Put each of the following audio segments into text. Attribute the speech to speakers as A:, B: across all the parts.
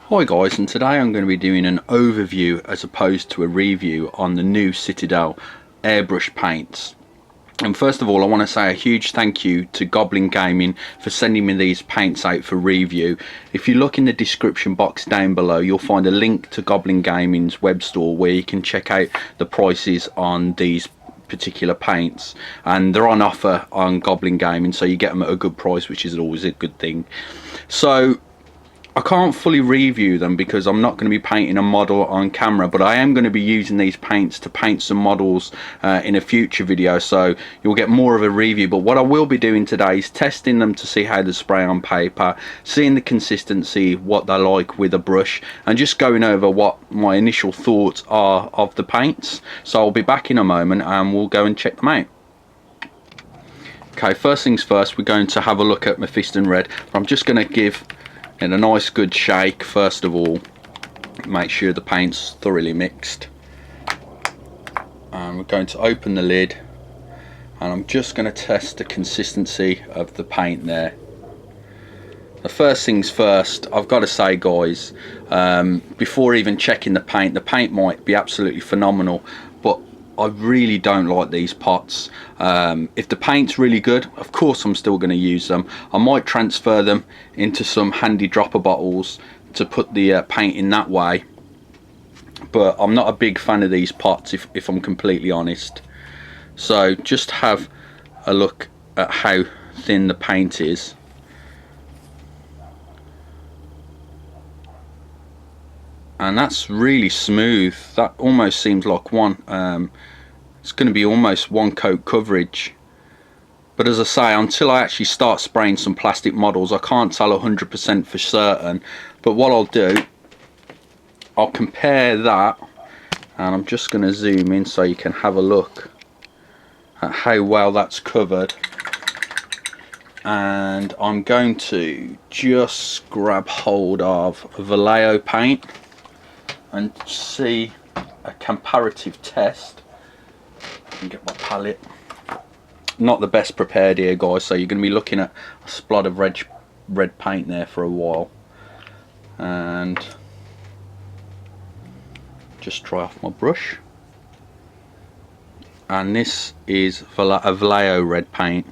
A: Hi guys, and today I'm going to be doing an overview as opposed to a review on the new Citadel airbrush paints. And first of all, I want to say a huge thank you to Goblin Gaming for sending me these paints out for review. If you look in the description box down below, you'll find a link to Goblin Gaming's web store where you can check out the prices on these particular paints, and they're on offer on Goblin Gaming, so you get them at a good price, which is always a good thing. So I can't fully review them because I'm not going to be painting a model on camera, but I am going to be using these paints to paint some models in a future video, so you'll get more of a review. But what I will be doing today is testing them to see how they spray on paper, seeing the consistency, what they're like with a brush, and just going over what my initial thoughts are of the paints. So I'll be back in a moment and we'll go and check them out. Okay, first things first, we're going to have a look at Mephiston Red. I'm just going to give and a nice good shake first of all, make sure the paint's thoroughly mixed, and we're going to open the lid and I'm just going to test the consistency of the paint there. The first things first, I've got to say guys, before even checking the paint might be absolutely phenomenal, but I really don't like these pots. If the paint's really good, of course I'm still going to use them. I might transfer them into some handy dropper bottles to put the paint in that way, but I'm not a big fan of these pots if I'm completely honest. So just have a look at how thin the paint is. And that's really smooth. That almost seems like one. It's going to be almost one coat coverage. But as I say, until I actually start spraying some plastic models, I can't tell 100% for certain. But what I'll do, I'll compare that, and I'm just going to zoom in so you can have a look at how well that's covered. And I'm going to just grab hold of Vallejo paint and see a comparative test. And get my palette. Not the best prepared here guys, so you're going to be looking at a splot of red paint there for a while. And just dry off my brush. And this is a Vallejo red paint.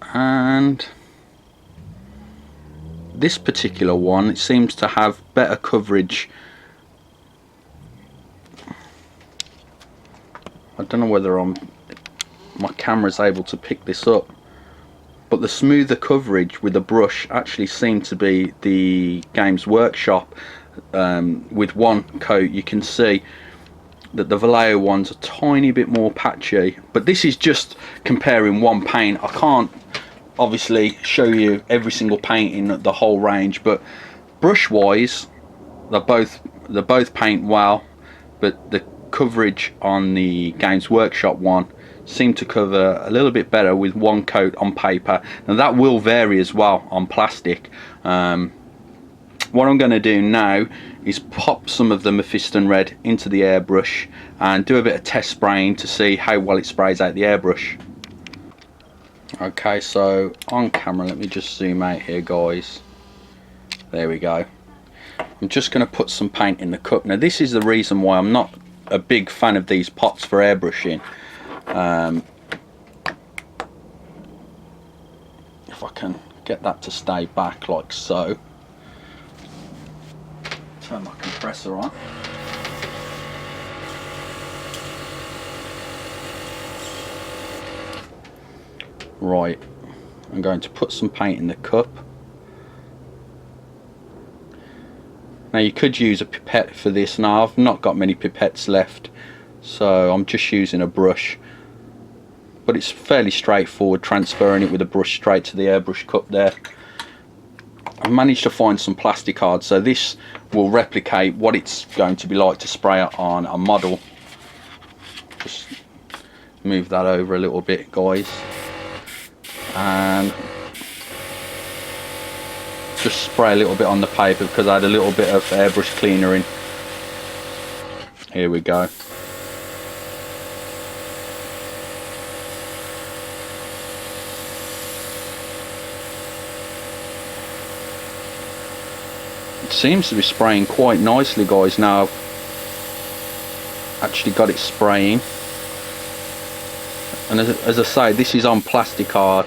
A: And this particular one, it seems to have better coverage. I don't know whether my camera's able to pick this up, but the smoother coverage with the brush actually seemed to be the Games Workshop. With one coat you can see that the Vallejo one's a tiny bit more patchy, but this is just comparing one paint. I can't obviously show you every single paint in the whole range, but brush wise they're both paint well, but the coverage on the Games Workshop one seemed to cover a little bit better with one coat on paper. Now that will vary as well on plastic. What I'm going to do now is pop some of the Mephiston Red into the airbrush and do a bit of test spraying to see how well it sprays out the airbrush. Okay, so on camera, let me just zoom out here guys. There we go. I'm just going to put some paint in the cup. Now this is the reason why I'm not a big fan of these pots for airbrushing. If I can get that to stay back like so. Turn my compressor on. Right, I'm going to put some paint in the cup. Now you could use a pipette for this. Now I've not got many pipettes left, so I'm just using a brush, but it's fairly straightforward transferring it with a brush straight to the airbrush cup there. I've managed to find some plastic cards, so this will replicate what it's going to be like to spray it on a model. Just move that over a little bit guys, and just spray a little bit on the paper because I had a little bit of airbrush cleaner in. Here we go. It seems to be spraying quite nicely, guys. Now I've actually got it spraying, and as I say, this is on plastic card.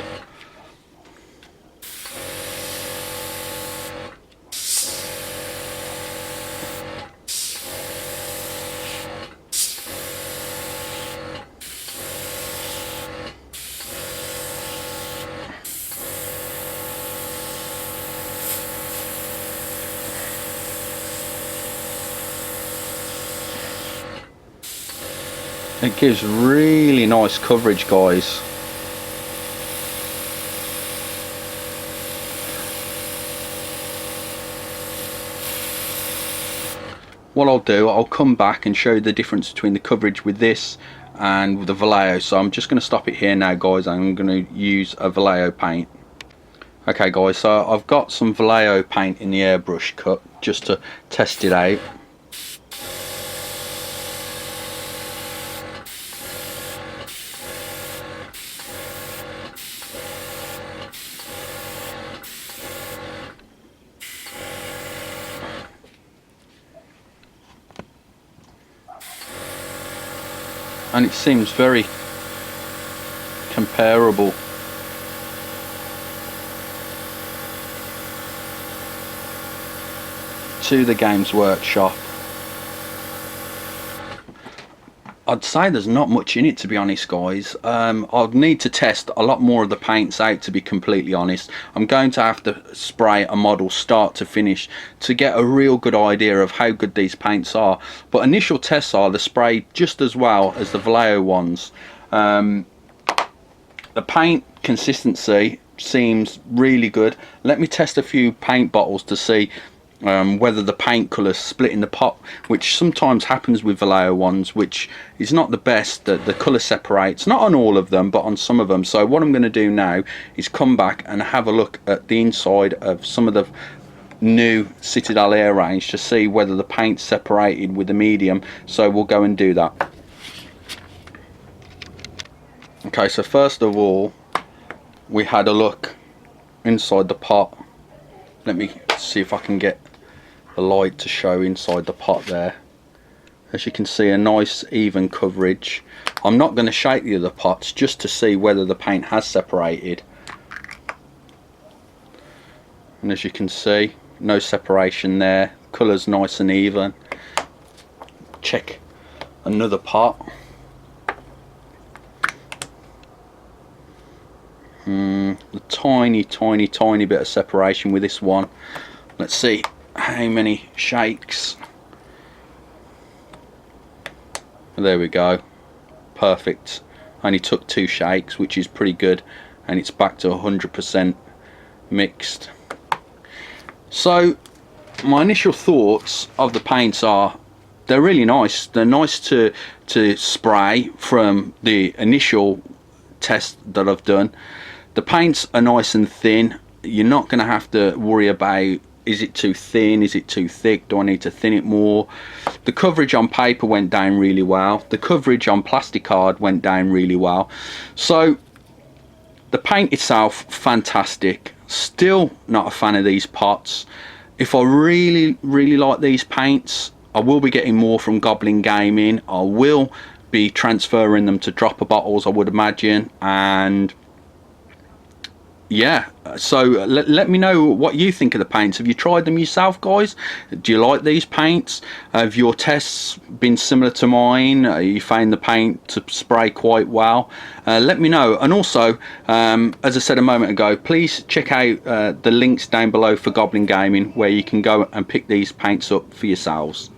A: It gives really nice coverage, guys. What I'll do, I'll come back and show you the difference between the coverage with this and with the Vallejo. So I'm just going to stop it here now, guys. I'm going to use a Vallejo paint. Okay guys, so I've got some Vallejo paint in the airbrush cup just to test it out. And it seems very comparable. To the Games Workshop. I'd say there's not much in it, to be honest, guys. I'll need to test a lot more of the paints out, to be completely honest. I'm going to have to spray a model start to finish to get a real good idea of how good these paints are. But initial tests are the spray just as well as the Vallejo ones. The paint consistency seems really good. Let me test a few paint bottles to see whether the paint colours split in the pot, which sometimes happens with Vallejo ones, which is not the best. The colour separates, not on all of them but on some of them. So what I'm going to do now is come back and have a look at the inside of some of the new Citadel Air range to see whether the paint's separated with the medium. So we'll go and do that. Okay, so first of all we had a look inside the pot. Let me see if I can get the light to show inside the pot there. As you can see, a nice even coverage. I'm not going to shake the other pots just to see whether the paint has separated. And as you can see, no separation there. Colour's nice and even. Check another pot. A tiny bit of separation with this one. Let's see how many shakes. There we go, perfect. Only took 2 shakes, which is pretty good, and it's back to 100% mixed. So my initial thoughts of the paints are they're really nice. They're nice to spray from the initial test that I've done. The paints are nice and thin. You're not going to have to worry about, is it too thin, is it too thick, do I need to thin it more? The coverage on paper went down really well. The coverage on plastic card went down really well. So the paint itself, fantastic. Still not a fan of these pots. If I really like these paints, I will be getting more from Goblin Gaming. I will be transferring them to dropper bottles, I would imagine. And yeah, so let me know what you think of the paints. Have you tried them yourself, guys? Do you like these paints? Have your tests been similar to mine? You found the paint to spray quite well? Let me know. And also, as I said a moment ago, please check out the links down below for Goblin Gaming, where you can go and pick these paints up for yourselves.